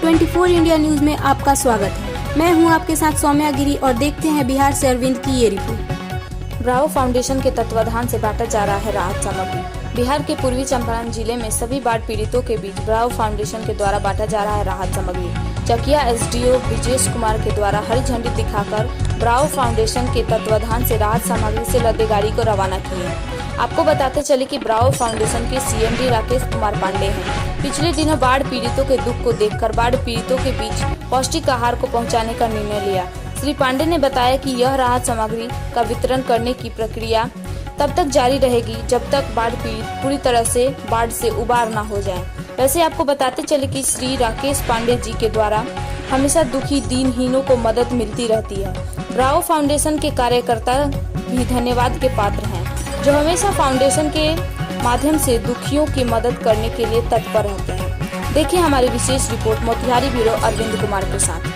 24 India news में आपका स्वागत है। मैं हूं आपके साथ सौम्या गिरी और देखते हैं बिहार से अरविंद की ये रिपोर्ट। ब्रावो फाउंडेशन के तत्वाधान से बांटा जा रहा है राहत सामग्री। बिहार के पूर्वी चंपारण जिले में सभी बाढ़ पीड़ितों के बीच ब्रावो फाउंडेशन के द्वारा बांटा जा रहा है राहत सामग्री। चकिया एसडीओ ब्रिजेश कुमार के द्वारा हरी झंडी दिखाकर ब्रावो फाउंडेशन के तत्वाधान से राहत सामग्री से लदे गाड़ी को रवाना किए। आपको बताते चले कि ब्रावो फाउंडेशन के सीएमडी राकेश कुमार पांडे हैं। पिछले दिनों बाढ़ पीड़ितों के दुख को देखकर बाढ़ पीड़ितों के बीच पौष्टिक आहार को पहुंचाने का निर्णय लिया। श्री पांडे ने बताया कि यह राहत सामग्री का वितरण करने की प्रक्रिया तब तक जारी रहेगी जब तक बाढ़ पीड़ित पूरी तरह से बाढ़ से उबार न हो जाए। वैसे आपको बताते चले कि श्री राकेश पांडे जी के द्वारा हमेशा दुखी दीनहीनों को मदद मिलती रहती है। ब्रावो फाउंडेशन के कार्यकर्ता भी धन्यवाद के पात्र हैं, जो हमेशा फाउंडेशन के माध्यम से दुखियों की मदद करने के लिए तत्पर रहते हैं। देखिए हमारी विशेष रिपोर्ट मोतिहारी ब्यूरो अरविंद कुमार के साथ।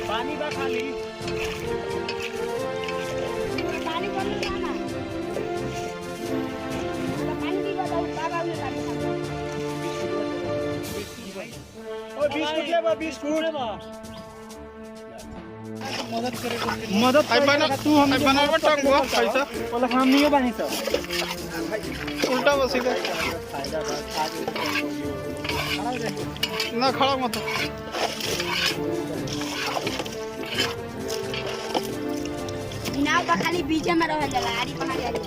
पानी बा खाली पानी कौन जाना पानी भी बताओ बाबा ने पानी ओ बिस्कुट ले बा बिस्कुट मदद आई बना तू हम बनावा टंगवा पैसा पहले हम नहीं बनी सब उल्टा बसीगा ना खड़ा मत नाव का खाली बीच में रह जाला आरी पहाड़ जाला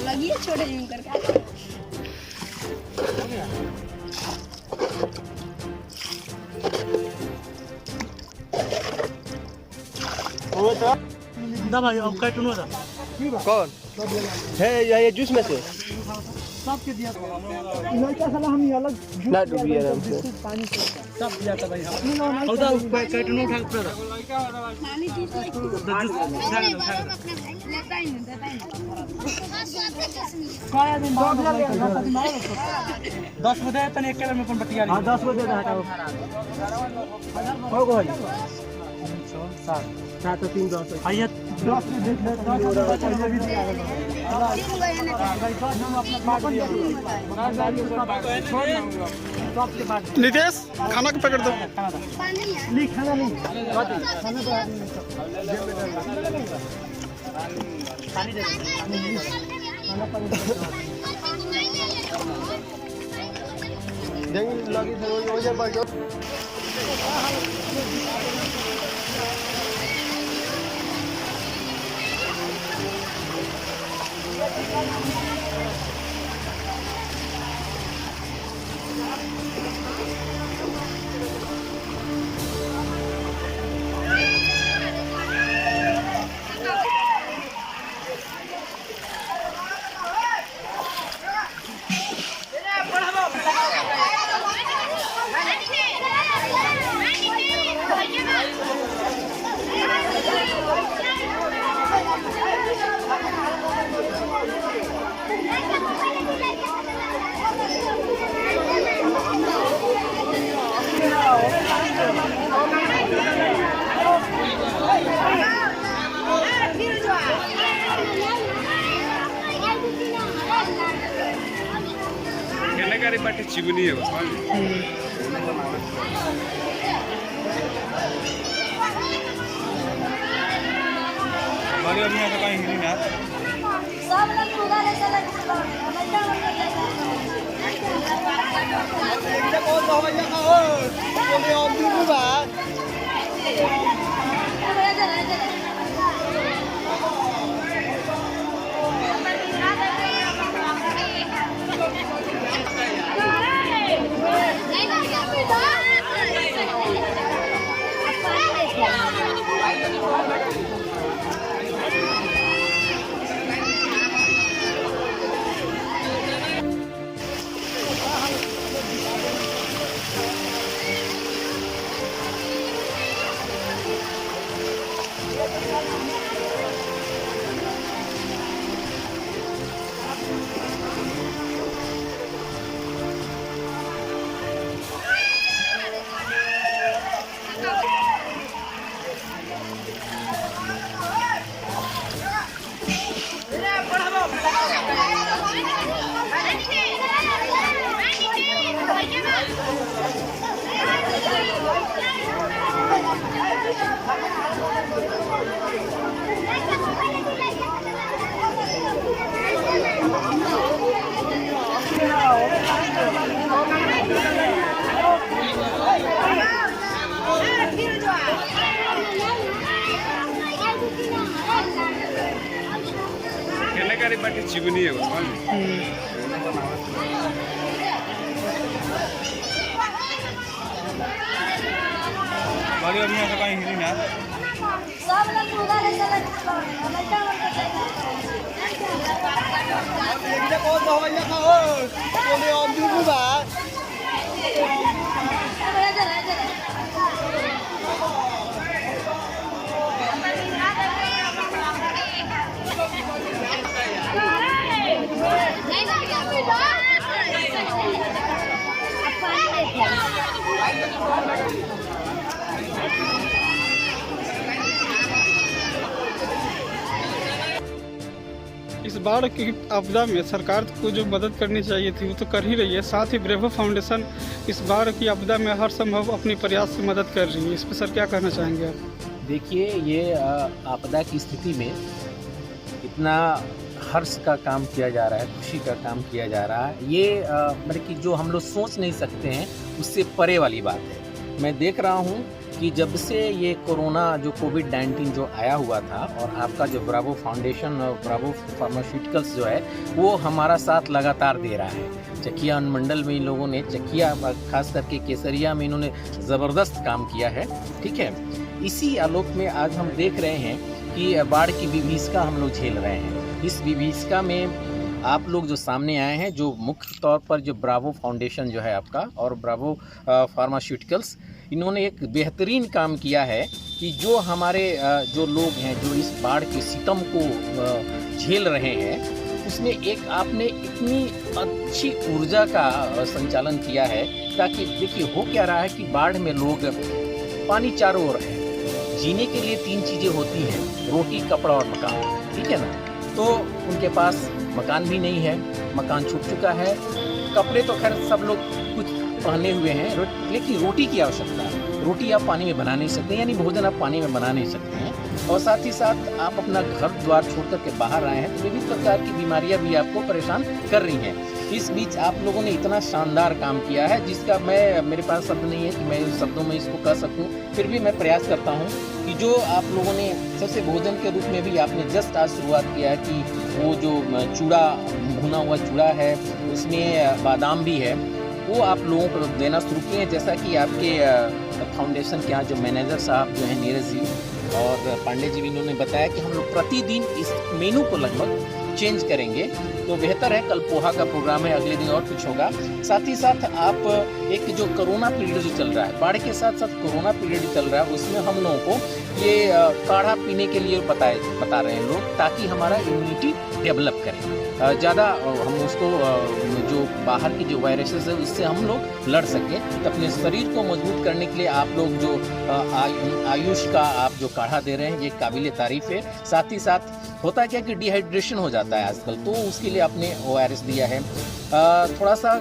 लगी छोटे जिम करके ना भाई अब काटूंगा था कौन है ये जूस में से सबके दिया लड़का साला हम ये अलग ना डूबी है पानी सब दिया था भाई हम उधर काटूंगा उठा के था नानी जूस लेता ही नहीं काया दिन 10 बजे तने एक केला में कौन बटिया हां 10 बजे हटाओ हो गई 7 3 10 आइए 10 में देख ले 10 पहले भी दिया नितेश खाना का पैकेट दो नहीं खाना नहीं खाना पानी दे खाना पानी देंगे लगी हो जाए बाकी गाड़ी बाटे चिमनी है हमारे अभी यहाँ तो कहीं हिली ना सब लोग पूरा ले चला गाड़ी बाटे चिमनी है हमारे अभी यहाँ तो कहीं हिली ना सब लोग पूरा ले चला इस बाढ़ की आपदा में सरकार को जो मदद करनी चाहिए थी वो तो कर ही रही है। साथ ही ब्रेवो फाउंडेशन इस बाढ़ की आपदा में हर संभव अपनी प्रयास से मदद कर रही है। इस पर सर क्या कहना चाहेंगे आप? देखिए, ये आपदा की स्थिति में इतना हर्ष का काम किया जा रहा है, खुशी का काम किया जा रहा है, ये मतलब कि जो हम लोग सोच नहीं सकते हैं उससे परे वाली बात है। मैं देख रहा हूँ कि जब से ये कोरोना जो कोविड-19 जो आया हुआ था और आपका जो ब्रावो फाउंडेशन और ब्रावो फार्मास्यूटिकल्स जो है वो हमारा साथ लगातार दे रहा है। चकिया अनुमंडल में इन लोगों ने, चकिया खास करके केसरिया में इन्होंने ज़बरदस्त काम किया है, ठीक है। इसी आलोक में आज हम देख रहे हैं कि बाढ़ की विभीषिका हम लोग झेल रहे हैं। इस विभीषिका में आप लोग जो सामने आए हैं, जो मुख्य तौर पर जो ब्रावो फाउंडेशन जो है आपका और ब्रावो फार्मास्यूटिकल्स, इन्होंने एक बेहतरीन काम किया है कि जो हमारे जो लोग हैं जो इस बाढ़ के सितम को झेल रहे हैं, उसमें एक आपने इतनी अच्छी ऊर्जा का संचालन किया है ताकि देखिए हो क्या रहा है कि बाढ़ में लोग, पानी चारों ओर है, जीने के लिए 3 चीज़ें होती हैं, रोटी, कपड़ा और मकान, ठीक है ना। तो उनके पास मकान भी नहीं है, मकान छूट चुका है, कपड़े तो खैर सब लोग कुछ पहने हुए हैं, लेकिन रोटी की आवश्यकता है। रोटी आप पानी में बना नहीं सकते, यानी भोजन आप पानी में बना नहीं सकते हैं। और साथ ही साथ आप अपना घर द्वार छोड़ कर के बाहर आए हैं तो विभिन्न प्रकार की बीमारियां भी आपको परेशान कर रही हैं। इस बीच आप लोगों ने इतना शानदार काम किया है जिसका मेरे पास शब्द नहीं है कि मैं इन शब्दों में इसको कह सकूं। फिर भी मैं प्रयास करता हूं कि जो आप लोगों ने सबसे भोजन के रूप में भी आपने जस्ट आज शुरुआत किया है कि वो जो चूड़ा, भुना हुआ चूड़ा है, उसमें बादाम भी है, वो आप लोगों को देना शुरू किए। जैसा कि आपके फाउंडेशन के यहाँ जो मैनेजर साहब जो हैं नीरज जी और पांडे जी, इन्होंने बताया कि हम लोग प्रतिदिन इस मेनू को लगभग चेंज करेंगे, तो बेहतर है। कल पोहा का प्रोग्राम है, अगले दिन और कुछ होगा। साथ ही साथ आप एक जो कोरोना पीरियड जो चल रहा है, बाढ़ के साथ साथ कोरोना पीरियड चल रहा है, उसमें हम लोगों को ये काढ़ा पीने के लिए बता रहे हैं लोग, ताकि हमारा इम्यूनिटी डेवलप करें ज़्यादा, हम उसको जो बाहर की जो वायरसेस है उससे हम लोग लड़ सकें। तो अपने शरीर को मजबूत करने के लिए आप लोग जो आयुष का आप जो काढ़ा दे रहे हैं, ये काबिल तारीफ़ है। साथ ही साथ होता क्या कि डिहाइड्रेशन हो जाता है आजकल, तो उसके लिए आपने ORS दिया है। थोड़ा सा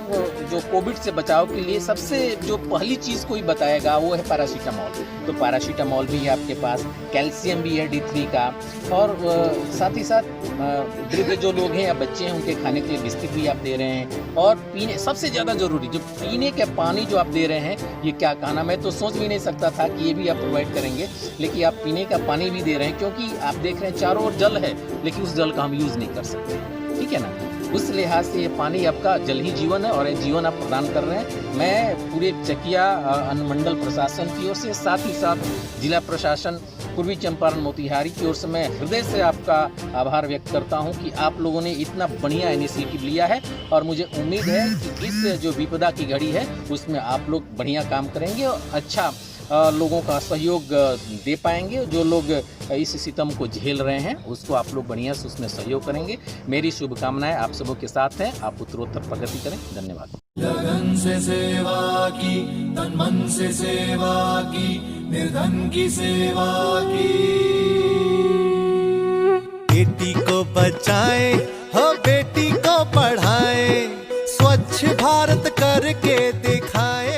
जो कोविड से बचाव के लिए सबसे जो पहली चीज़ कोई बताएगा वो है पैरासीटामॉल। तो पैरासीटामॉल भी है आपके पास, कैल्शियम भी है D3 का, और साथ ही साथ वृद्ध जो लोग हैं या बच्चे हैं उनके खाने के लिए बिस्किट भी आप दे रहे हैं। और पीने सबसे ज़्यादा ज़रूरी जो पीने का पानी जो आप दे रहे हैं, ये क्या कहना, मैं तो सोच भी नहीं सकता था कि ये भी आप प्रोवाइड करेंगे, लेकिन आप पीने का पानी भी दे रहे हैं, क्योंकि आप देख रहे हैं चारों ओर जल है लेकिन उस जल का हम यूज़ नहीं कर सकते, ठीक है ना। उस लिहाज से ये पानी आपका जल ही जीवन है और ये जीवन आप प्रदान कर रहे हैं। मैं पूरे चकिया अनुमंडल प्रशासन की ओर से, साथ ही साथ जिला प्रशासन पूर्वी चंपारण मोतिहारी की ओर से मैं हृदय से आपका आभार व्यक्त करता हूं कि आप लोगों ने इतना बढ़िया इनिशिएटिव लिया है, और मुझे उम्मीद है कि इस जो विपदा की घड़ी है उसमें आप लोग बढ़िया काम करेंगे और अच्छा लोगों का सहयोग दे पाएंगे। जो लोग इस सितम को झेल रहे हैं उसको आप लोग बढ़िया से उसमें सहयोग करेंगे। मेरी शुभकामनाएं आप सबों के साथ हैं। आप उत्तरोत्तर प्रगति करें। धन्यवाद। लगन से सेवा की, तन मन से सेवा की, निर्धन की सेवा की। बेटी को बचाएं, हो बेटी को पढ़ाएं, स्वच्छ भारत करके दिखाएं।